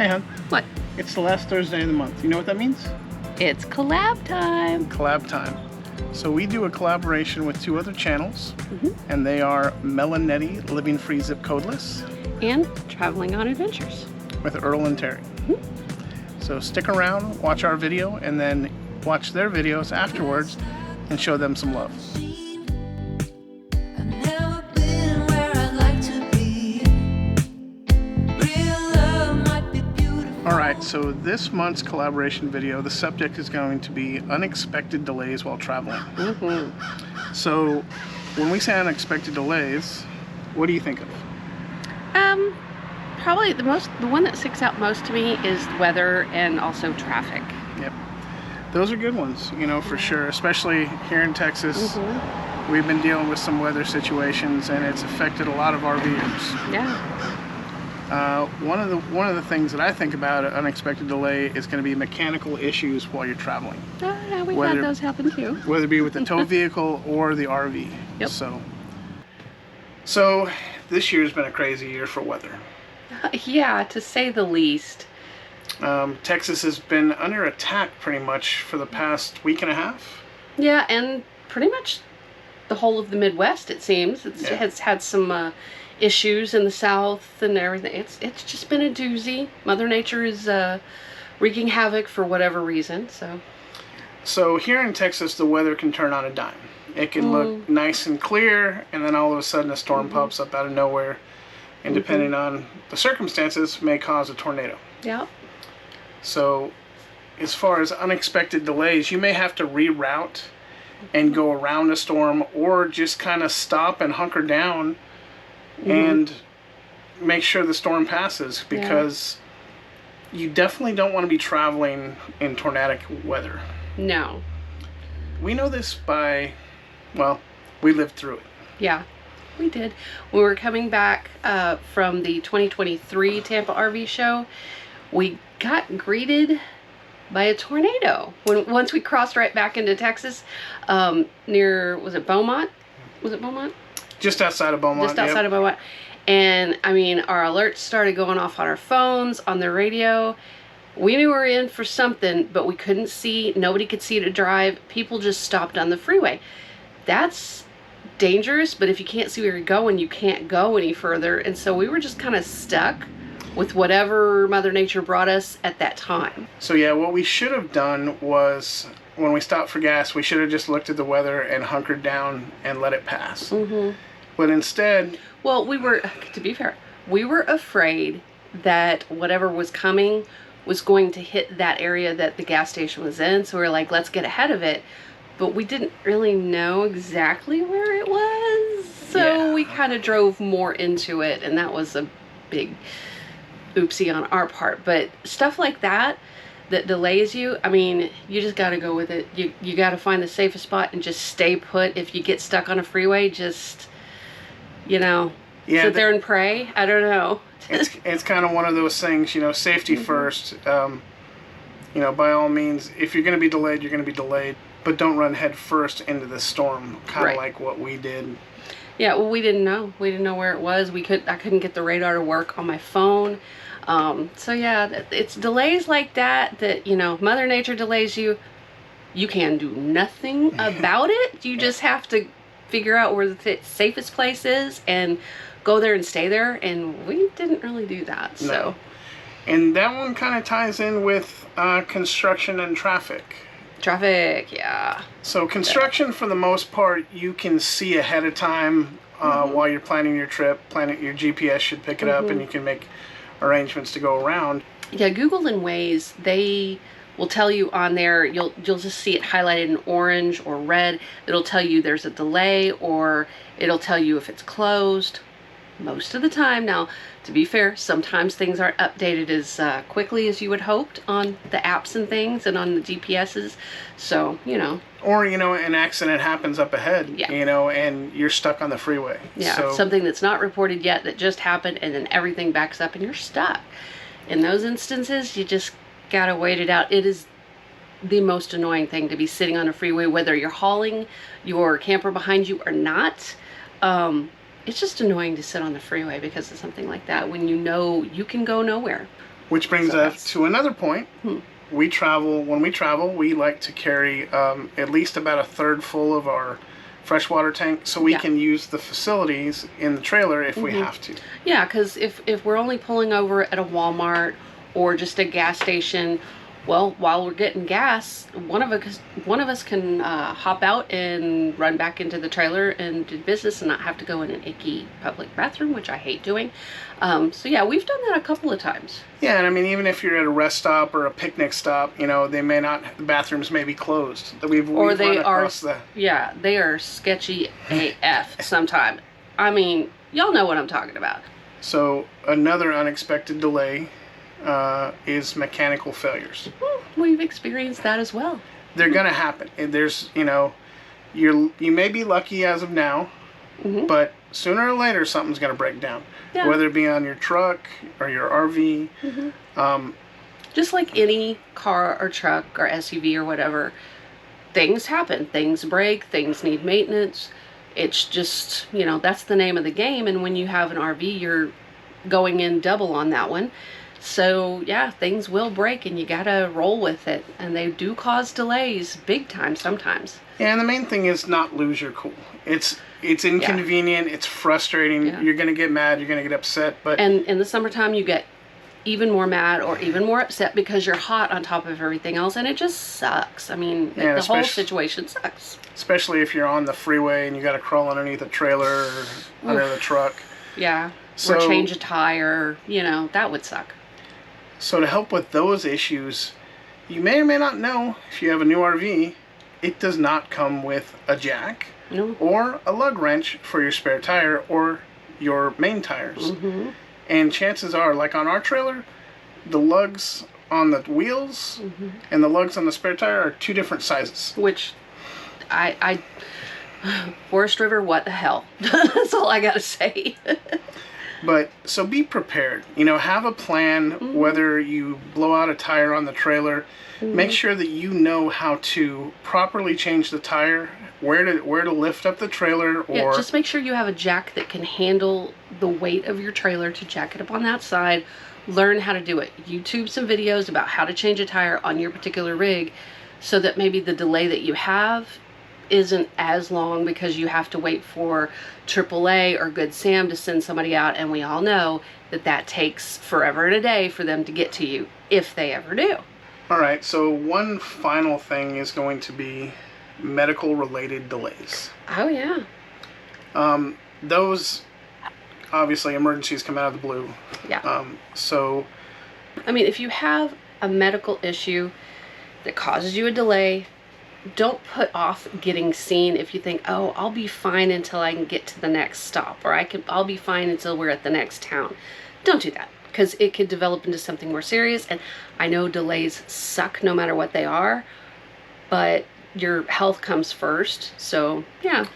Hey, hon. What? It's the last Thursday of the month. You know what that means? It's collab time. Collab time. So we do a collaboration with two other channels, and they are MelNetteLivingFreeZipcodeless And traveling on adventures. with Earl and Terry. So stick around, watch our video, and then watch their videos afterwards and show them some love. Alright, so this month's collaboration video, the subject is going to be unexpected delays while traveling. So when we say unexpected delays, what do you think of? Probably the one that sticks out most to me is weather and also traffic. Yep. Those are good ones, you know, for sure. Especially here in Texas, we've been dealing with some weather situations and it's affected a lot of RVers. Yeah. One of the things that I think about an unexpected delay is going to be mechanical issues while you're traveling. Oh, yeah, we've had those happen too. Whether it be with the tow vehicle or the RV. Yep. So this year's been a crazy year for weather. Yeah, to say the least. Texas has been under attack pretty much for the past week and a half. Yeah, and pretty much the whole of the Midwest, it seems. It has had some issues in the South and everything. It's just been a doozy. Mother Nature is wreaking havoc for whatever reason. So here in Texas, the weather can turn on a dime. It can look nice and clear, and then all of a sudden a storm pops up out of nowhere, and depending on the circumstances, may cause a tornado. Yeah. So as far as unexpected delays, you may have to reroute and go around a storm, or just kind of stop and hunker down and make sure the storm passes, because you definitely don't want to be traveling in tornadic weather. No. We know this by, well, we lived through it. Yeah, we did. We were coming back from the 2023 Tampa RV show. We got greeted by a tornado once we crossed right back into Texas, near, was it Beaumont? Was it Beaumont? Just outside of Beaumont. Just outside of Beaumont. And I mean, our alerts started going off on our phones, on the radio. We knew we were in for something, but we couldn't see. Nobody could see to drive. People just stopped on the freeway. That's dangerous, but if you can't see where you're going, you can't go any further. And so we were just kind of stuck with whatever Mother Nature brought us at that time. So yeah, what we should have done was, when we stopped for gas, we should have just looked at the weather and hunkered down and let it pass. But instead... Well, we were, to be fair, we were afraid that whatever was coming was going to hit that area that the gas station was in. So we were like, let's get ahead of it. But we didn't really know exactly where it was. So we kind of drove more into it, and that was a big oopsie on our part. But stuff like that delays you, I mean, you just got to go with it. You got to find the safest spot and just stay put. If you get stuck on a freeway, just, you know, sit there and pray. I don't know. It's kind of one of those things, you know, safety first. You know, by all means, if you're going to be delayed, you're going to be delayed. But don't run head first into the storm, kind of like what we did. Yeah, well, we didn't know. We didn't know where it was. I couldn't get the radar to work on my phone. So yeah, it's delays like that, you know, Mother Nature delays you. You can do nothing about it. You just have to figure out where the safest place is and go there and stay there. And we didn't really do that. So. No. And that one kind of ties in with construction and traffic. Traffic, yeah. So construction, for the most part, you can see ahead of time while you're planning your trip. Your GPS should pick it up, and you can make arrangements to go around. Yeah, Google and Waze, they will tell you on there, you'll just see it highlighted in orange or red. It'll tell you there's a delay, or it'll tell you if it's closed. Most of the time. Now, to be fair, sometimes things aren't updated as quickly as you would hoped on the apps and things and on the GPSs. So, you know. Or, you know, an accident happens up ahead, you know, and you're stuck on the freeway. Yeah, so, something that's not reported yet that just happened, and then everything backs up and you're stuck. In those instances, you just gotta wait it out. It is the most annoying thing to be sitting on a freeway, whether you're hauling your camper behind you or not. It's just annoying to sit on the freeway because of something like that when you know you can go nowhere. Which brings us to another point. When we travel, we like to carry at least about a third full of our freshwater tank so we can use the facilities in the trailer if we have to. Yeah, because if we're only pulling over at a Walmart or just a gas station, well, while we're getting gas, one of us can hop out and run back into the trailer and do business and not have to go in an icky public bathroom, which I hate doing. So yeah, we've done that a couple of times. Yeah, and I mean, even if you're at a rest stop or a picnic stop, you know, they may not, the bathrooms may be closed. We've they run across are, yeah, they are sketchy AF sometimes. I mean, y'all know what I'm talking about. So another unexpected delay is mechanical failures. We've experienced that as well. They're gonna happen. And there's, you know, you may be lucky as of now, but sooner or later something's gonna break down. Yeah. Whether it be on your truck or your RV. Just like any car or truck or SUV or whatever, things happen. Things break. Things need maintenance. It's just, you know, that's the name of the game. And when you have an RV, you're going in double on that one. So yeah, things will break and you gotta roll with it. And they do cause delays big time sometimes. Yeah, and the main thing is not lose your cool. It's inconvenient, it's frustrating, you're gonna get mad, you're gonna get upset, but... And in the summertime you get even more mad or even more upset because you're hot on top of everything else and it just sucks. I mean, the whole situation sucks. Especially if you're on the freeway and you gotta crawl underneath a trailer or under the truck. Yeah, or change a tire, you know, that would suck. So to help with those issues, you may or may not know, if you have a new RV, it does not come with a jack or a lug wrench for your spare tire or your main tires. And chances are, like on our trailer, the lugs on the wheels and the lugs on the spare tire are two different sizes. Which, Forest River, what the hell? That's all I gotta say. But, so be prepared. You know, have a plan, whether you blow out a tire on the trailer. Make sure that you know how to properly change the tire, where to lift up the trailer, or... Yeah, just make sure you have a jack that can handle the weight of your trailer to jack it up on that side. Learn how to do it. YouTube some videos about how to change a tire on your particular rig so that maybe the delay that you have isn't as long because you have to wait for AAA or Good Sam to send somebody out, and we all know that that takes forever and a day for them to get to you, if they ever do. Alright, so one final thing is going to be medical related delays. Oh yeah. Those, obviously, emergencies come out of the blue. Yeah. So... I mean, if you have a medical issue that causes you a delay, don't put off getting seen if you think, oh, I'll be fine until I can get to the next stop, or I'll be fine until we're at the next town. Don't do that, because it could develop into something more serious. And I know delays suck no matter what they are, but your health comes first. So yeah.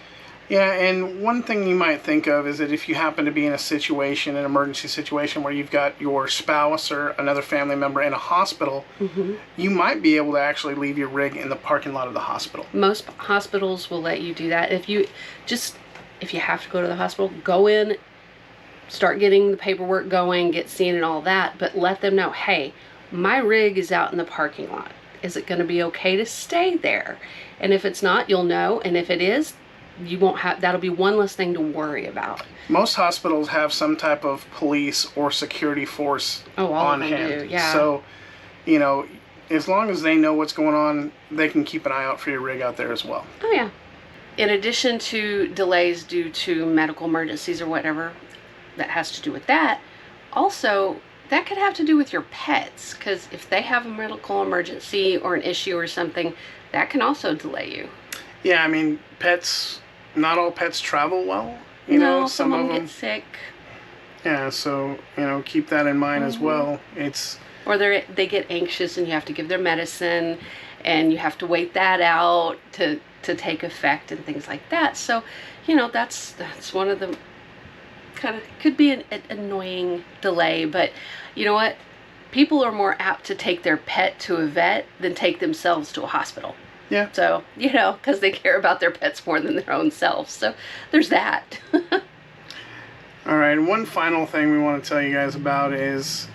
Yeah, and one thing you might think of is that if you happen to be in a situation, an emergency situation, where you've got your spouse or another family member in a hospital, you might be able to actually leave your rig in the parking lot of the hospital. Most hospitals will let you do that. If you have to go to the hospital, go in, start getting the paperwork going, get seen and all that, but let them know, hey, my rig is out in the parking lot. Is it going to be okay to stay there? And if it's not, you'll know, and if it is, you won't have, that'll be one less thing to worry about. Most hospitals have some type of police or security force on hand. Do, yeah. So, you know, as long as they know what's going on, they can keep an eye out for your rig out there as well. Oh yeah. In addition to delays due to medical emergencies or whatever that has to do with that, also that could have to do with your pets, because if they have a medical emergency or an issue or something, that can also delay you. Yeah, I mean, pets, not all pets travel well. You know, some of them get sick. Yeah, so, you know, keep that in mind as well. Or they get anxious and you have to give their medicine and you have to wait that out to take effect and things like that. So, you know, that's one of the kind of, could be an annoying delay, but you know what? People are more apt to take their pet to a vet than take themselves to a hospital. Yeah. So, you know, because they care about their pets more than their own selves. So there's that. All right. And one final thing we want to tell you guys about is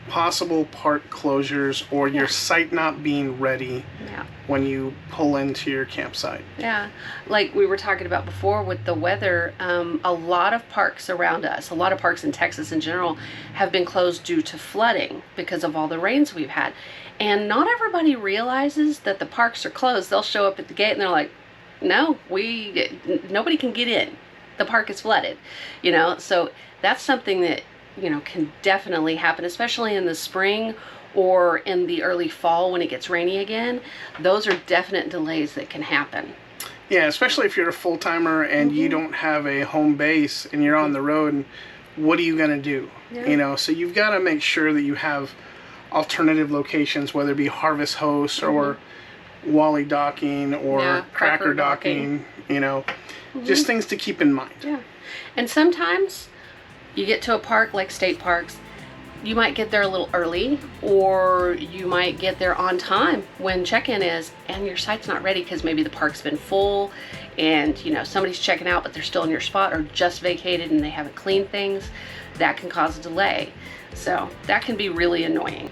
possible park closures or your Yeah. site not being ready Yeah. when you pull into your campsite. Yeah, like we were talking about before with the weather, a lot of parks around us, a lot of parks in Texas in general, have been closed due to flooding because of all the rains we've had. And not everybody realizes that the parks are closed. They'll show up at the gate and they're like, no, nobody can get in. The park is flooded, you know? So that's something that, you know, can definitely happen, especially in the spring or in the early fall when it gets rainy again. Those are definite delays that can happen. Yeah, especially if you're a full-timer and you don't have a home base and you're on the road, and what are you going to do? Yeah. You know, so you've got to make sure that you have alternative locations, whether it be Harvest Host or Wally Docking or Yeah, Cracker Docking, you know, just things to keep in mind. Yeah. And sometimes you get to a park like state parks, you might get there a little early, or you might get there on time when check-in is, and your site's not ready because maybe the park's been full and, you know, somebody's checking out but they're still in your spot, or just vacated and they haven't cleaned things. That can cause a delay. So that can be really annoying.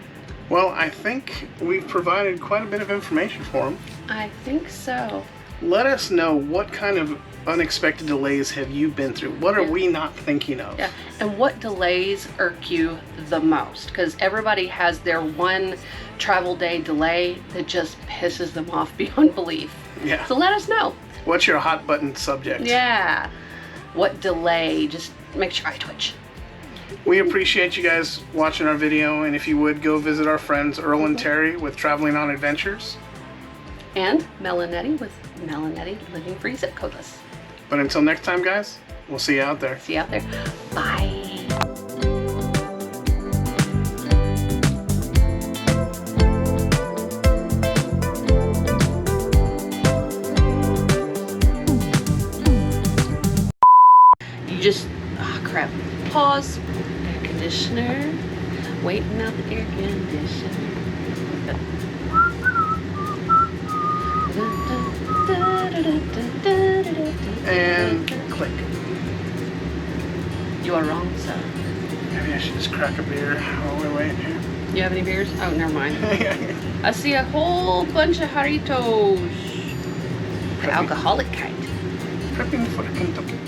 Well, I think we've provided quite a bit of information for them. I think so. Let us know, what kind of unexpected delays have you been through? What are we not thinking of? Yeah, and what delays irk you the most? Because everybody has their one travel day delay that just pisses them off beyond belief. Yeah. So let us know. What's your hot button subject? Yeah. What delay just makes your eye twitch? We appreciate you guys watching our video, and if you would, go visit our friends Earl and Terry with Traveling on Adventures. And MelNette with MelNetteLivingFreeZipcodeless. But until next time, guys, we'll see you out there. See you out there. Bye. You just, crap. Pause. Air conditioner. Waiting out the air conditioner. And click. You are wrong, sir. Maybe I should just crack a beer while we're waiting here. You have any beers? Oh, never mind. I see a whole bunch of Jarritos. The alcoholic kind. Prepping for Kentucky.